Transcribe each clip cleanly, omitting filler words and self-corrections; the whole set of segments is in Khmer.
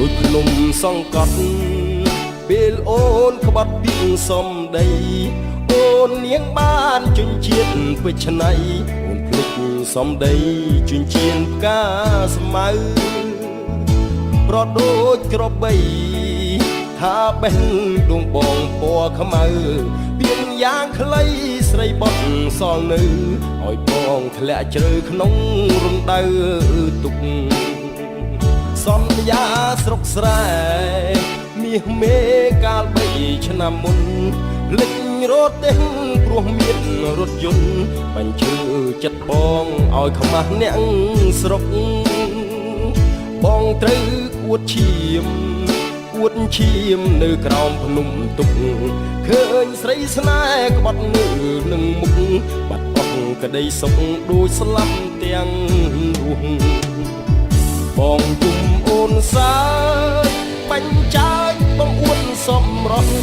ដូចភ្នំសង្កត់ពេលអូនក្បត់ពីសំដីអូននាងបានជញ្ជាតិពេជ្រណៃអូនភ្លេចសំដីជញ្ជៀនផ្កាស្មៅប្រដូចក្របីថាបេះដួងបងពណ៌ខ្មៅពៀនយ៉ាងខ្លីស្រីបត់សល់នៅឲ្យបងធ្លាក់ជ្រៅក្នុងរំដៅទុកសន្យាស្រុកស្រែមាសមេកាល3ឆ្នាំមុនភ្លេចរត់ទេព្រោះមានរថយន្តបញ្ជើចិត្តបងឲ្យខ្មាស់អ្នកស្រុកបងត្រូវអួតឈាមអួតឈាមនៅក្រោមភ្នំទុកឃើញស្រីស្នេហ៍ក្បត់នៅនឹងមុខបាត់អស់ក្តីសុខដូចស្លាប់ទាំងរស់បងទុំអូនសាយបាញ់ចាយបងអួតសំរស់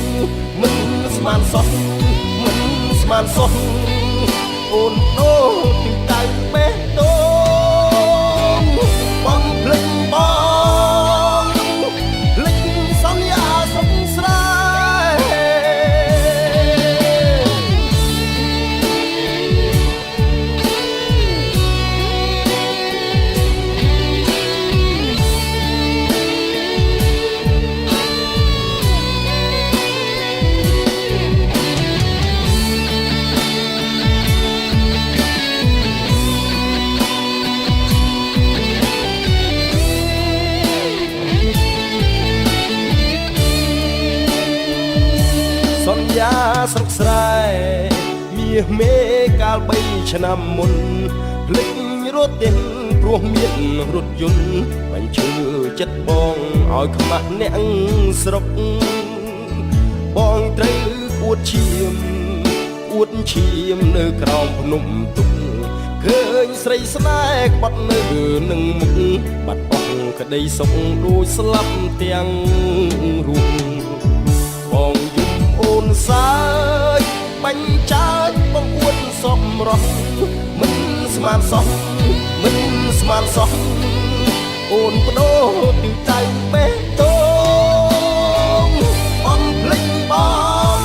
មិនស្មានសោះមិនស្មានសោះអូនដូរទីតៅបេះដូងបងភ្លេចបងភ្លេចសន្យាស្រុកស្រែសន្យាស្រុកស្រែមាសមេកាល3ឆ្នាំមុនភ្លេចរត់ទេព្រោះមានរថយន្តបញ្ជើចិត្តបងឲ្យខ្មាស់អ្នកស្រុកបងត្រូវអួតឈាមអួតឈាមនៅក្រោមភ្នំទុកឃើញស្រីស្នេហ៍ក្បត់នៅនឹងមុខបាត់អស់ក្តីសុខដូចស្លាប់ទាំងរួមបងអូនសាយបាញ់ចាយបងអួតសំរស់មិនស្មានសោះមិនស្មានសោះអូនបដូរទីតៅបេះដូងបងភ្លេចបង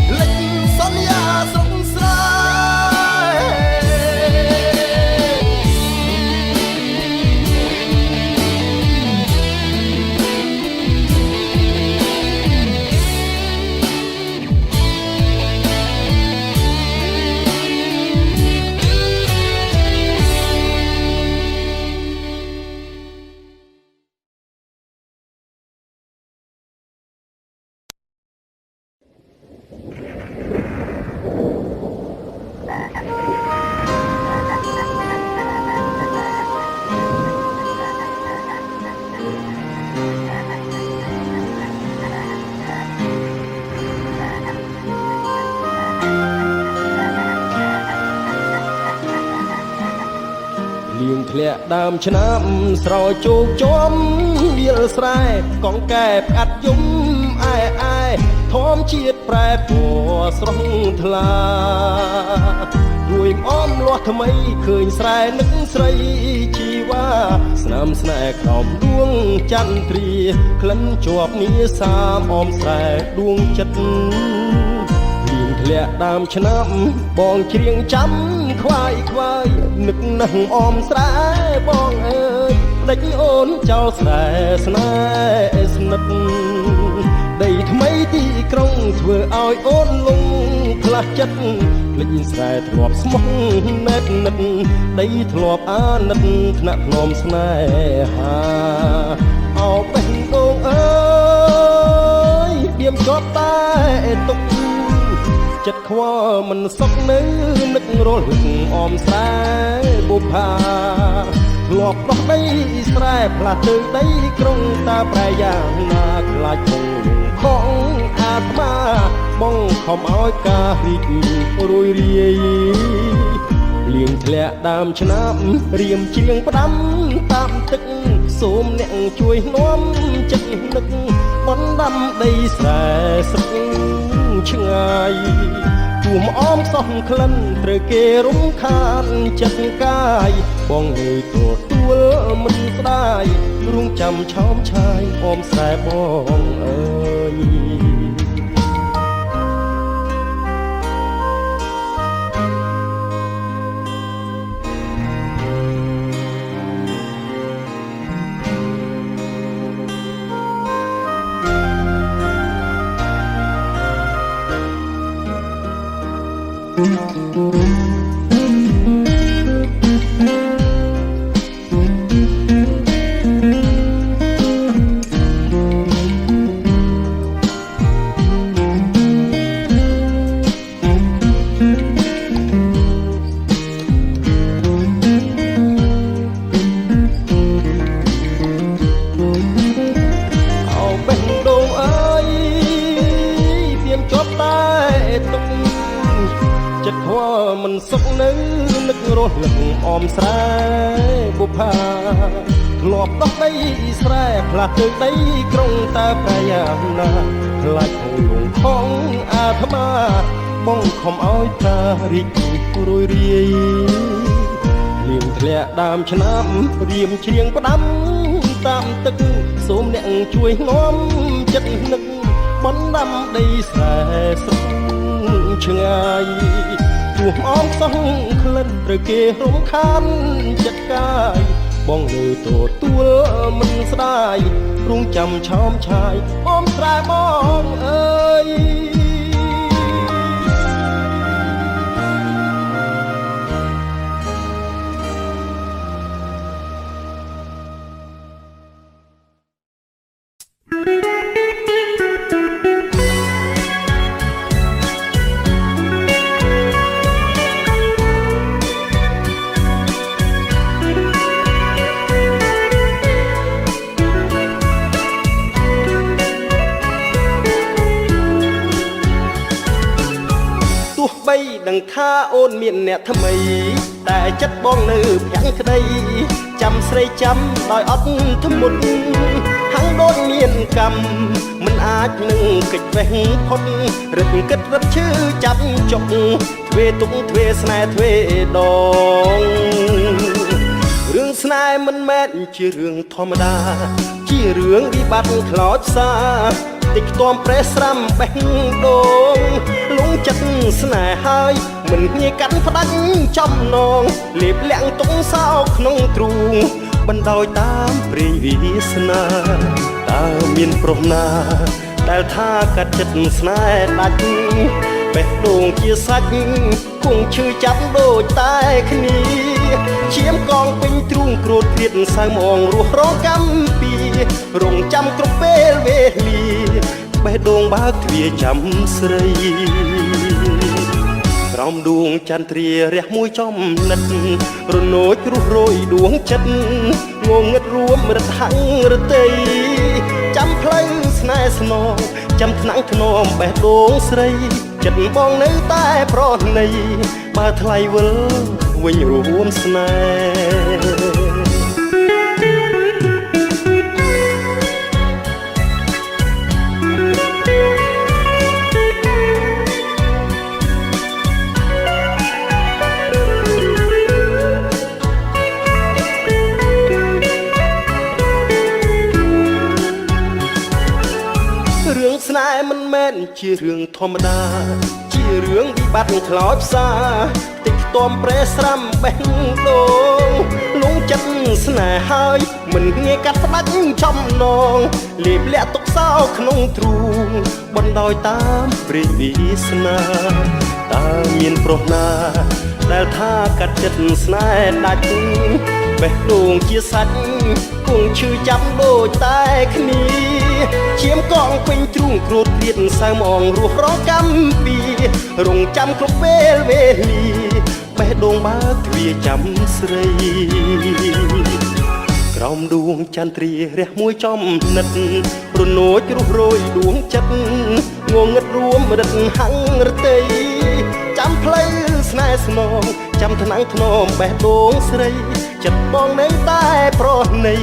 ភ្លេចសន្យាស្រុកស្រែលៀងធ្លាក់ដើមឆ្នាំស្រោចជោគចំវាលស្រែកងកែផ្កាត់យំអែអែធម្មជាតិប្រែពណ៌ស្រស់ថ្លារួយអមលាស់ថ្មីឃើញស្រែនឹកស្រីជីវ៉ាស្នាមស្នេហ៍ក្រោមដួងចន្ទ្រាក្លិនជាប់នីសាមអមស្រែដួងចិត្តធ្លាក់ដើមឆ្នាំបងច្រៀងចាំខ្វាយខ្វាយនឹកនឹងអមស្រែបងអើយដេចអូនចោលស្រែស្នេហ៍ស្និទ្ធដីថ្មីទីក្រុងធ្វើឲ្យអូនលងខ្លះចិត្តភ្លេចស្រែធ្លាប់ស្មោះណែតនិតដីធ្លាប់អាណិតថ្នាក់ភ្នំស្នេហាអោបេះដូងអើយដៀមជាប់តែទុកចិត្តខ្វល់មិនសុខនៅនឹករលឹកអមស្រែបុប្ផាធ្លាប់ដោះដីស្រែផ្លាស់ទៅដីក្រុងតាប្រែយ៉ាងណាខ្លាចគង់ខំអាត្មាបងខំឲ្យការរីករួយរាយលៀងធ្លាក់ដើមឆ្នាំរៀមច្រៀងផ្ដាំតាមទឹកសូមអ្នកជួយនាំចិត្តនឹកបណ្ដាំដីស្រែស្រុកឆ្ងាយជួមអមសោះក្លិនត្រូវគេរំខានចិត្តកាយបងងើយទទួលមិនស្ដាយរួងចាំ ចាំឆោមឆាយអមស្រែបងអើយចិត្តធွာមិនសុខនៅនឹករស់លឹកអមស្រែបុផាធ្លាប់ដោះដីស្រែផ្លាស់ទៅដីក្រុងតែប្រយ៉ាណាខ្លាចហូរលងខំអាត្មាបងខំឲ្យតារីករួយរាយលៀងធ្លាក់ដើមឆ្នាំរៀមជ្រៀងផ្ដាំតាមទឹកសូមអ្នកជួយនាំចិត្តនឹកបណ្ដាំដីស្រែស្រស់ឆ្ងាយជួបអមសោះក្លិនត្រូវគេរំខានចិត្តកាយបងលើទទួលមិនស្ដាយរងចាំឆោមឆាយអមស្រែបងអើយដឹងថាអូនមានអ្នកថ្មីតែចិត្តបងនៅភាំងក្តីចាំស្រីចាំដោយអត់ធ្មត់ហាំងដូចមានកម្មមិនអាចនឹងកិច្ចវេះផុតរឹកគិតរត់ឈឺចាប់ចុកទ្វេទុកទ្វេស្នេហ៍ទ្វេដងរឿងស្នេហ៍មិនមែនជារឿងធម្មតាជារឿងវិបត្តិខ្លោចផ្សាតិចខ្ទាំប្រេះស្រាំបេះដូងលងចិត្តស្នេហ៍ហើយមិនងាយកាត់ផ្ដាច់ចំណងលេបលាក់ទុកសោក្នុងទ្រូងបណ្ដោយតាមព្រេងវាសនាតើមានប្រុសណាដែលថាកាត់ចិត្តស្នេហ៍ដាច់បេះដូងជាសាច់គង់ឈឺចាប់ដូចតែគ្នាឈាមកងពេញទ្រូងក្រូតគ្រៀតសៅមងរស់រងកម្មពីរងចាំគ្រប់ពេលវេលាបេះដូងបើកទ្វារចាំស្រីក្រោមដួងចន្ទ្រារះមួយចំណិតរនោចរុះរយដួងចិត្តងងឹតរួមរត់ហាំងរតីចាំផ្លូវស្នេហ៍ស្នងចាំថ្នាំងធ្នមបេះដូងស្រីចិត្តបងនៅតែប្រណីបើថ្លៃវិលវិញរួមស្នេហ៍ស្នេហ៍មិនមែនជារឿងធម្មតាជារឿងវិបត្តិខ្លោចផ្សាតិចខ្ទាំប្រេះស្រាំបេះដូងលងចិត្តស្នេហ៍ហើយមិនងាយកាត់ផ្ដាច់ចំណងលេបលាក់ទុកសោក្នុងទ្រូងបណ្ដោយតាមព្រេងវាសនាតើមានប្រុសណាដែលថាកាត់ចិត្តស្នេហ៍ដាច់បេះដូងជាសាច់គង់ឈឺចាប់ដូចតែគ្នាឈាមកងពេញទ្រូងក្រូតគ្រៀតសៅមងរស់រងកម្មពីរងចាំគ្រប់ពេលវេលាបេះដូងបើកទ្វារចាំស្រីក្រោមដួងចន្ទ្រារះមួយចំណិតរនោចរុះរយដួងចិត្តងងឹតរួមរត់ហាំងរតីចាំផ្លូវស្នេហ៍ស្នងចាំថ្នាំងធ្នមបេះដូងស្រីចិត្តបងនៅតែប្រណី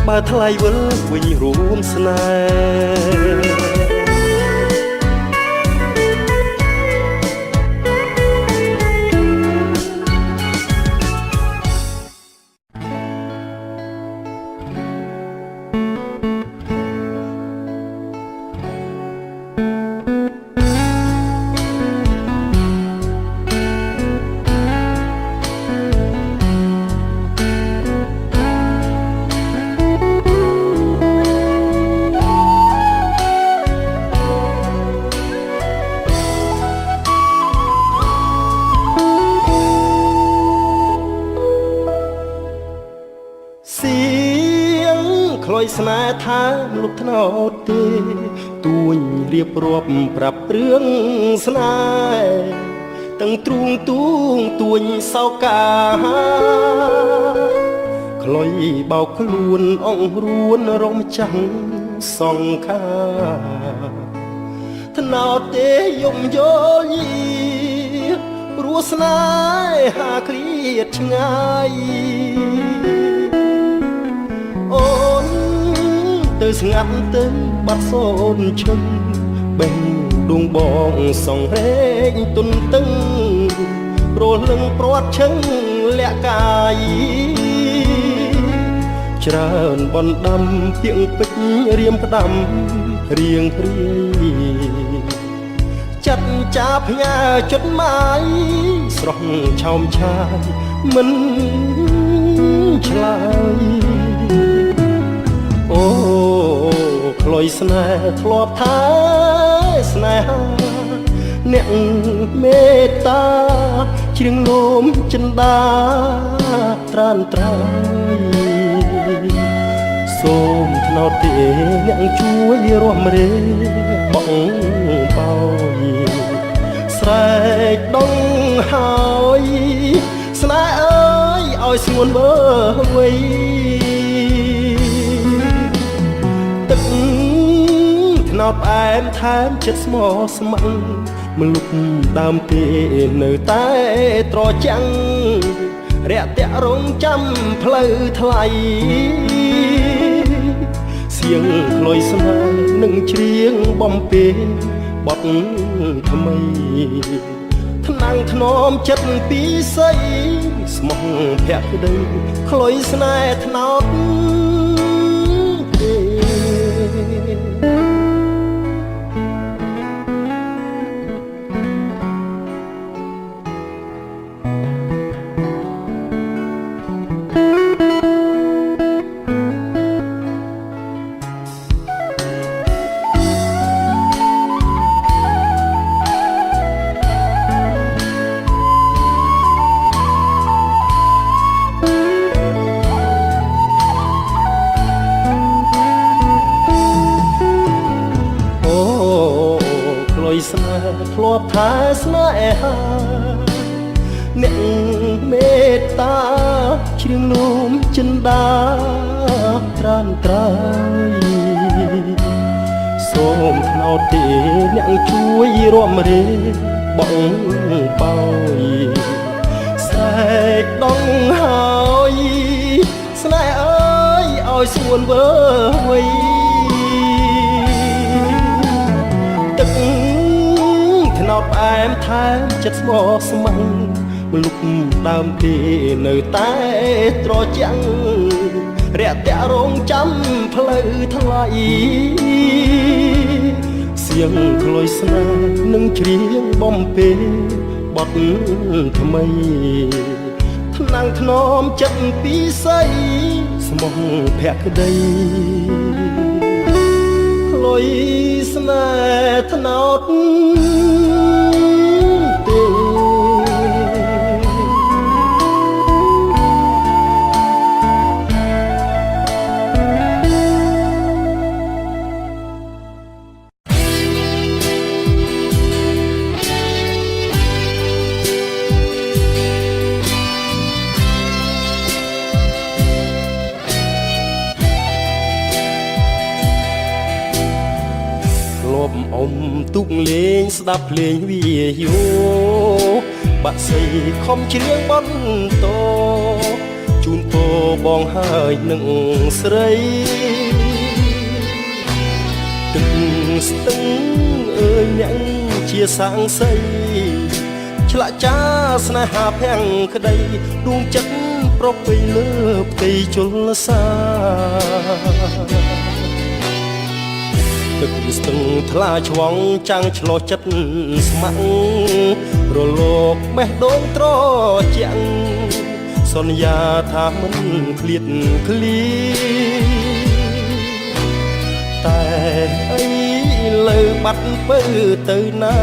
បើថ្លៃវិលវិញរួមស្នេហ៍ ក្លុយស្នេហ៍ថាលុបថ្នោតទេទួញរៀបរាប់ប្រាប់រឿងស្នេហ៍ទាំងទ្រូងទួងទួញសោកាក្លុយបោកខ្លួនអង្រួនរំចាំងសង្ខាថ្នោតទេយំយល់យីព្រោះស្នេហាឃ្លាតឆ្ងាយអូនទៅស្ងាត់ទៅបាត់សូនឈឹងបេះដួងបងសងរែងទុនតឹងព្រោះលឹងព្រាត់ឈឹងលាក់កាយច្រើនបណ្ដាំទៀងពេជ្ររៀមផ្ដាំរៀងព្រាយចាត់ចាផ្ញើចុតម៉ាយស្រស់ឆោមឆាយមិនឆ្លើយអូក្លុយស្នេហ៍ធ្លាប់ថាស្នេហាអ្នកមេត្តាជ្រៀងលោមចិន្តាត្រានត្រៃសូមថ្នោតទេអ្នកជួយរួមរេបងបោយស្រែកដងហើយស្នេហ៍អើយឲ្យស្ងួនមើវៃទឹកថ្នោតផ្អែមថែមចិត្តស្មោះស្ម័គ្រមលុបដើមទេនៅតែត្រចាំងរាក់តាក់រងចាំផ្លូវថ្លៃសៀងក្លុយស្នេហ៍នឹងច្រៀងបំពេញបទថ្មីថ្នាំងធ្នមចិត្តពីស័យស្មោះភក្តីក្លុយស្នេហ៍ថ្នោតទេស្នេហ៍ធ្លាប់ថាស្នេហាអ្នកមេត្តាជ្រៀងលោមចិន្តាត្រានត្រៃសូមថ្នោតទេអ្នកជួយរួមរេបងបោយស្រែកដងហើយស្នេហ៍អើយឲ្យស្ងួនវើវៃថ្នោតផ្អែមថែមចិត្តស្មោះស្ម័គ្រមលុបដើមទេនៅតែត្រចាំងរាក់តាក់រងចាំផ្លូវថ្លៃសៀងក្លុយស្នេហ៍នឹងច្រៀងបំពេបទថ្មីថ្នាំងធ្នមចិត្តពីស័យស្មោះភក្តីក្លុយស្នេហ៍ថ្នោតអុំទុកលេងស្ដាប់ភ្លេងវាយោបាក់សីខំច្រៀងបន្តជូនពរបងហើយនឹងស្រីទឹកស្ទឹងអើយអ្នកជាសាងសីឆ្លាក់ចាស្នេហាភាំងក្តីដួងចិត្តប្រពៃលើផ្ទៃជលសាទឹកស្ទឹងថ្លាឆ្វងចាំងឆ្លោះចិត្តស្ម័គ្ររលោកបេះដូងត្រជាក់សន្យាថាមិនឃ្លាតឃ្លីតែអីលើបាត់ពើទៅណា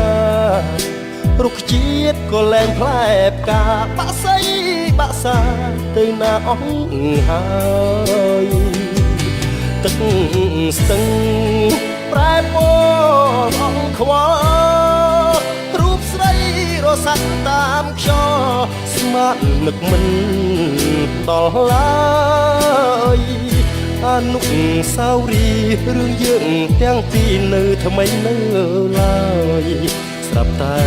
រុក្ខជាតិក៏លែងផ្លែផ្កាបាក់សៃបាក់សាទៅណាអស់ហើយ ទឹកស្ទឹងប្រែពណ៌អង្ខ្វល់រូបស្រីរសាត់តាមខ្យល់ស្មាននឹកមិនដល់ឡើយអនុស្សាវរីយ៍រឿងយើងទាំងពីរនៅថ្មីនៅឡើយស្រាប់តែ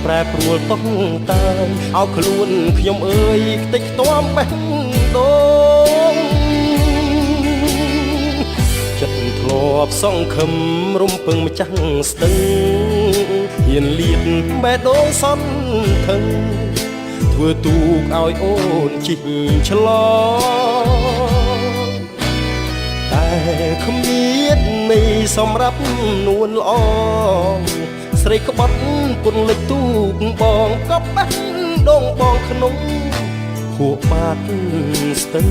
ប្រែប្រួលតោះតាយឲ្យខ្លួនខ្ញុំអើយខ្ទេចខ្ទាំបេះដូងចិត្តធ្លាប់សង្ឃឹមរំពឹងម្ចាស់ស្ទឹងហ៊ានលៀតបេះដូងសន្ថឹងធ្វើទូកឲ្យអូនជីកឆ្លងតែគ្មាននៃសម្រាប់នួនល្អស្រីក្បត់ពុនលិចទូកបងក៏បេះដូងបងក្នុងហួបាត់ស្ទឹង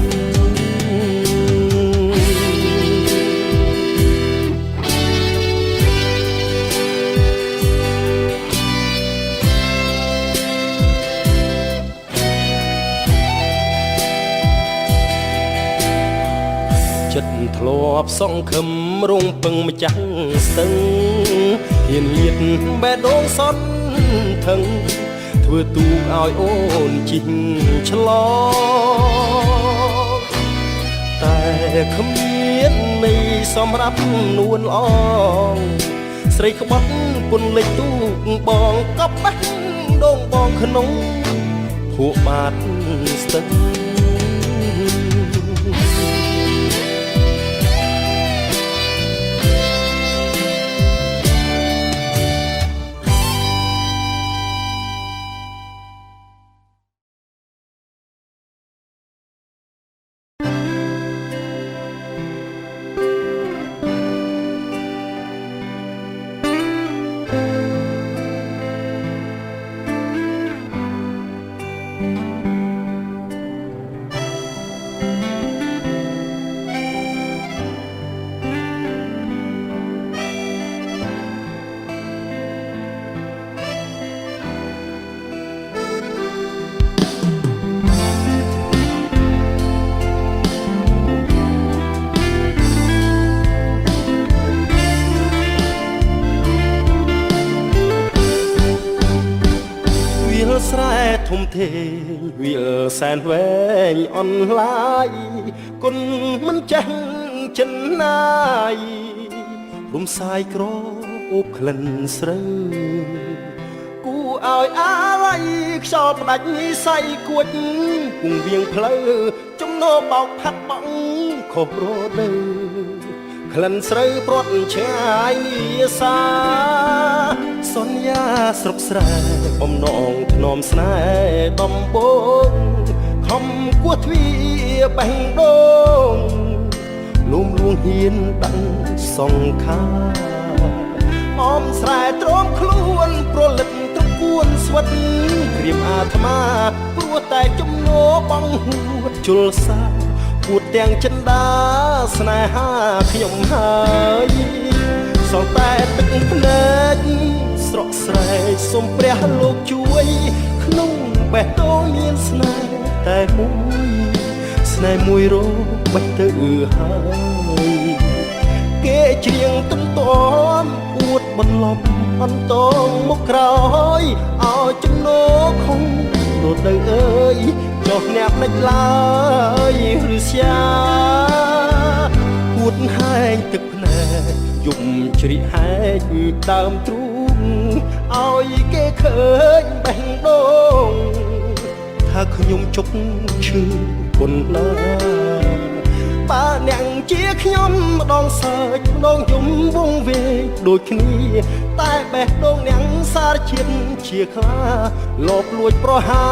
ចិត្តធ្លាប់សង្ឃឹមរងពឹងម្ចាស់ស្ទឹងហ៊ានលៀតបេះដូងសន្ថឹងធ្វើទូកឲ្យអូនជីកឆ្លងតែគ្មាននៃសម្រាប់នួនល្អស្រីក្បត់ពុនលិចទូកបងក៏បេះដូងបងក្នុងភក់បាត់ស្ទឹងស្រែធំធេងវាលសែនវែងអនឡាយគុណមិនចេះចិនណាយរំសាយក្រអូបក្លិនស្រូវគូឲ្យអាឡ័យខ្យល់ផ្ដាច់និស័យគួចគង់វៀងផ្លូវចំណោបោកផាត់បងខុសរដូវក្លិនស្រូវព្រាត់ឆ្ងាយនាសាសន្យាស្រុកស្រែបំណងធ្នមស្នេហ៍ដំបងខំគោះទ្វារបេះដូងលំលួងហ៊ានដឹងសង្ខាអមស្រែទ្រាំខ្លួនប្រលិតត្រកួនស្វិតក្រៀមអាត្មាព្រោះតែជំនោបងហួតជលសាពួតទាំងចិន្តាស្នេហាខ្ញុំហើយសល់តែទឹកភ្នែកស្រក់ស្រែកសូមព្រះលោកជួយក្នុងបេះដូងមានស្នេហ៍តែមួយស្នេហ៍មួយរបេះទៅហើយគេច្រៀងទន្ទំអួតបន្លប់អន្តងមុខក្រោយឲ្យចំណោខំរត់ទៅអើយចុះអ្នកមិនឡើយឬស្យាហួតហែងទឹកភ្នែកយំជ្រីហែកដើមទ្រូងឲ្យគេឃើញបេះដូងថាខ្ញុំជុកឈឺគុណណាបើអ្នកជាខ្ញុំម្ដងសើចម្ដងយំវងវេងដូចគ្នាតែបេះដូងអ្នកសារជាតិជាខ្លាលបលួចប្រហា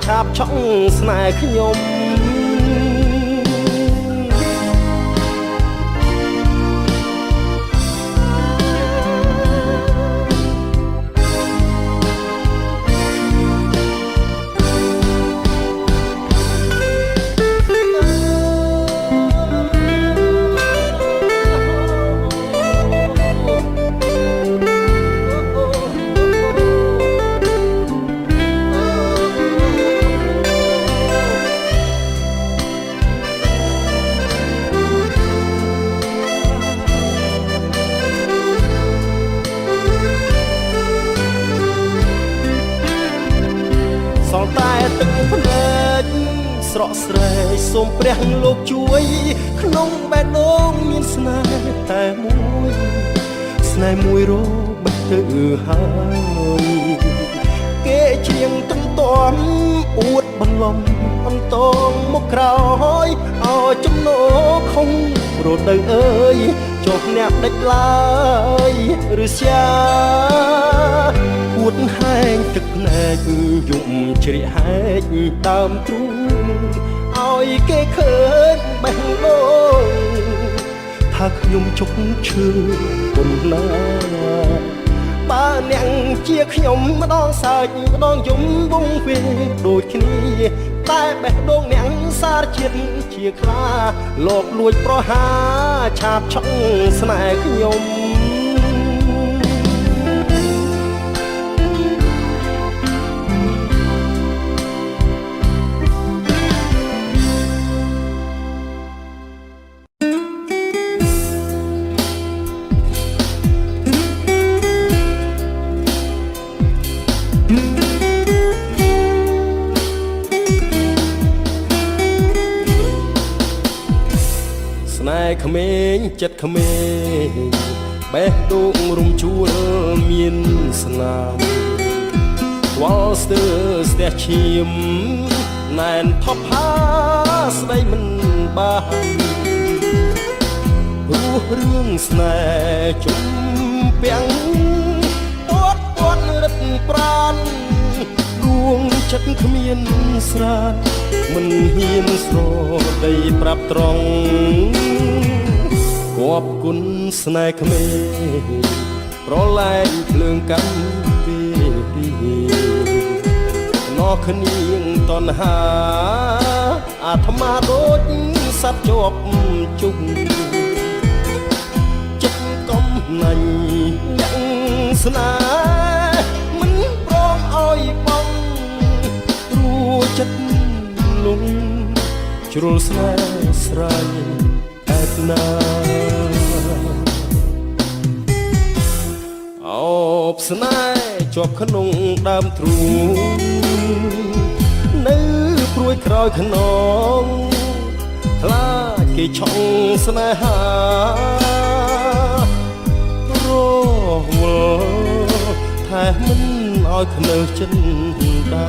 ឆាបឆក់ស្នេហ៍ខ្ញុំ គ សូមព្រះលោកជួយក្នុងបេះដូងមានស្នេហ៍តែមួយស្នេហ៍មួយរបេះទៅហើយគេជាងទំតំអួតបន្លំអន្តងមកក្រោយឲ្យចំណោខំរត់ទៅអើយចុះអ្នកដេចឡើយឬស្យាហួតហែងទឹកភ្នែកយំជ្រះហែកដើមទ្រូងឲ្យគេឃើញបេះដូងថាខ្ញុំជុកឈឺប៉ុណ្ណាបើអ្នកជាខ្ញុំម្ដងសើចម្ដងយំវងវេដូចគ្នាតែបេះដូងអ្នកសារជាតិជាខ្លាលោកលួចប្រហាឆាបឆក់ស្នេហ៍ខ្ញុំស្នេហ៍ក្មេងចិត្តក្មេងបេះដូងរំជួលមានស្នាមវល់ស្ទើស្ទះឈាមណែនថប់ហាស្ដីមិនបានរស់រឿងស្នេហ៍ជុំពាំងពាត់រឹតប្រានដួងចិត្តគ្មានស្រានមិនហ៊ានស្រដីប្រាប់ត្រង់គប់គុណស្នេហ៍ក្មេងប្រឡែងភ្លើងកម្មពីណោះគ្នាងតណ្ហាអាត្មាដូចសត្វជាប់ជុំចិត្តកំណាញ់អ្នកស្នេហ៍មិនព្រមឲ្យបងរួចិត្តលងជ្រុលស្នេហ៍ស្រ័យឯណាអបស្នេហ៍ជាប់ក្នុងដើមទ្រូងនៅព្រួយក្រោយខ្នងខ្លាចគេឆក់ស្នេហារវល់តែមិនឲ្យខ្នើសចិនដា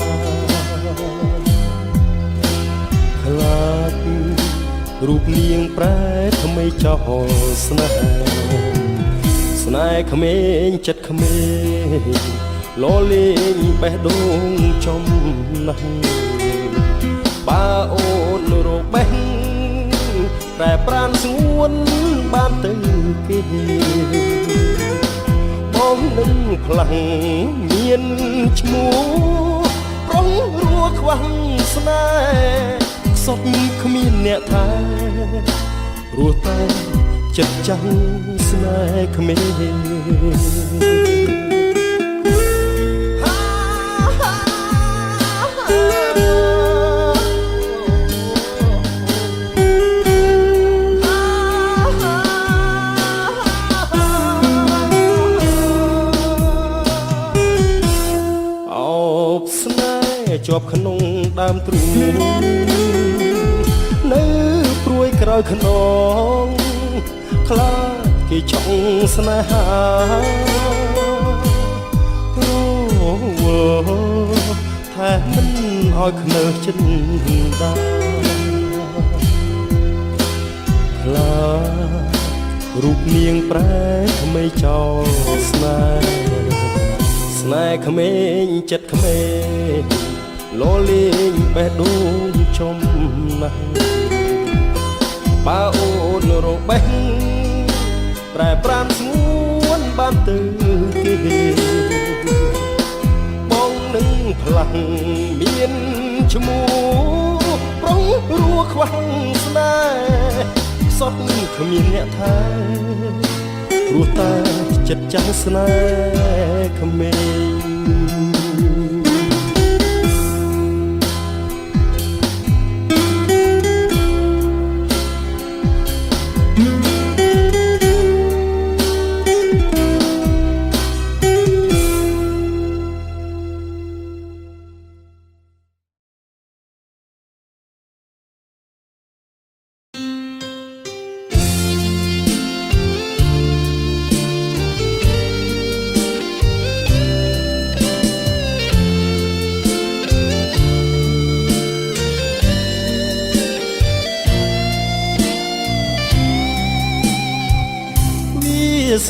ខ្លាចរូបនាងប្រែថ្មីចោលស្នេហ៍ស្នេហ៍ក្មេងចិត្តក្មេងលលេងបេះដូងចំណាស់បើអូនរបេះតែប្រានស្ងួនបានទៅគេបងនឹងផ្លាំងមានឈ្មោះប្រុងរួខ្វះស្នេហ៍សុខគ្មានអ្នកថែរស់តែចិត្តចាំងស្នេហ៍ក្មេងអបស្នេហ៍ជាប់ក្នុងដើមទ្រូងនៅព្រួយក្រោយខ្នងខ្លាចគេឆក់ស្នេហារវល់តែមិនឲ្យខ្នើសចិនដាខ្លាចរូបនាងប្រែថ្មីចោលស្នេហ៍ស្នេហ៍ក្មេងចិត្តក្មេងលលេងបេះដូងចំណាស់បើអូនរបេះប្រែប្រានស្ងួនបានទៅគេបងនឹងផ្លាំងមានឈ្មោះប្រុងរួខ្វះស្នេហ៍សុខគ្មានអ្នកថែព្រោះតែចិត្តចាំងស្នេហ៍ក្មេង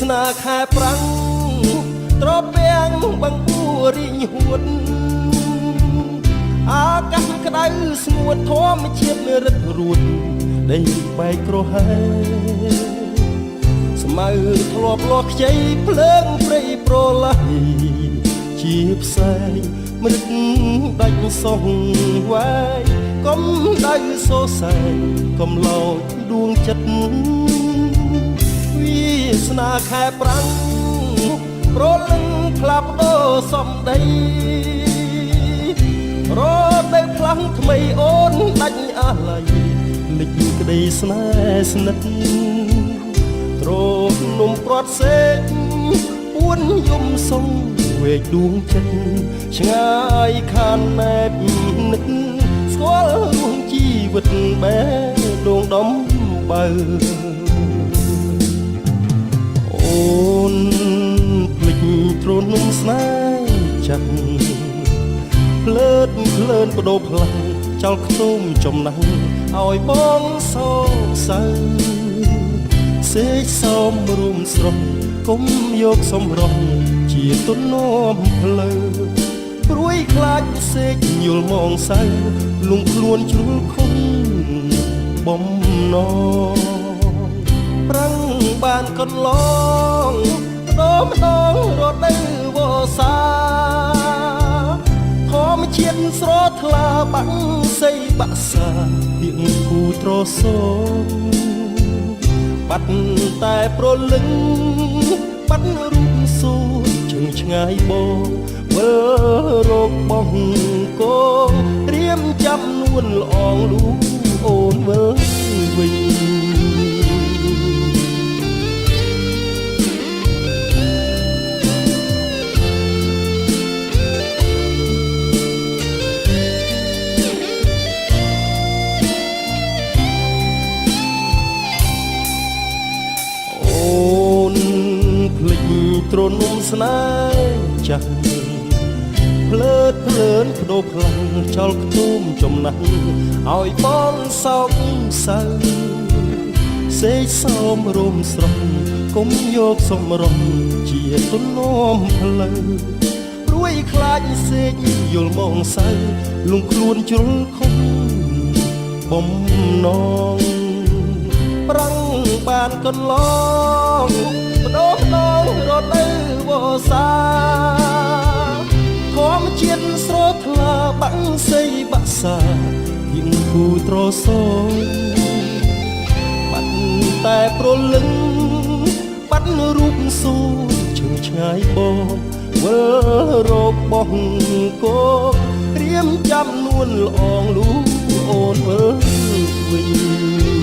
ស្នាខែប្រាំងត្រពាំងបង្អួររីងហួតអាកាសក្តៅស្ងួតធម្មជាតិរឹតរួតដីបែកក្រហែស្មៅធ្លាប់លាស់ខ្ចីភ្លើងព្រៃប្រឡាយជាផ្សែងមរឹកដាច់សងវាយកុំដៅសរសៃកុំឡោចដួងចិត្តវាស្នាខែប្រាំងប្រលឹងផ្លាប់ដោសំដីរត់ទៅផ្លាំងថ្មីអូនដាច់អាឡ័យលិចក្តីស្នេហ៍ស្និទ្ធត្រនំព្រាត់សេកពួនយំសងវេកដួងចិត្តឆ្ងាយខានណែបនឹកស្គាល់រួងជីវិតបែដងដំបើអូនភ្លេចទ្រនំស្នេហ៍ចាស់ភ្លើតភ្លើនបដូរផ្លាំងចោលខ្ទុំចំណាំងឲ្យបងសោកសៅសេកសមរួមស្រស់គុំយកសំរងជាទុននាំផ្លូវព្រួយខ្លាចសេកយល់មងសៅលងខ្លួនជ្រុលខុំបំណងប្រាំងបានកន្លងម្ដងរត់ទៅវសាធម្មជាតិស្រថ្លាបាក់សីបាក់សាពីងគូត្រសូមបាត់តែប្រលឹងបាត់រូបសួរជើងឆ្ងាយបងវិលរកបងកងរៀមចាំនួនល្អងលូអូនវិលវិញទ្រនំស្នេហ៍ចាស់ភ្លើតភ្លើនបដូរផ្លាំងចោលខ្ទុំចំណាស់ឲ្យបងសោកសៅសេកសមរំស្រស់គុំយកសំរងជាទុននាំផ្លូវព្រួយខ្លាចសេកយល់មកសៅលងខ្លួនជ្រុលខំបំណងប្រាំងបានកន្លងបដូររត់ទៅវសាធម្មជាតិស្រថ្លាបាក់សីបាក់សាពីងគូត្រសូមបាត់តែប្រលឹងបាត់រូបសួរជើងឆ្ងាយបងវិលរកបងកោរៀមចាំនួនល្អងលូអូនវិលវិញ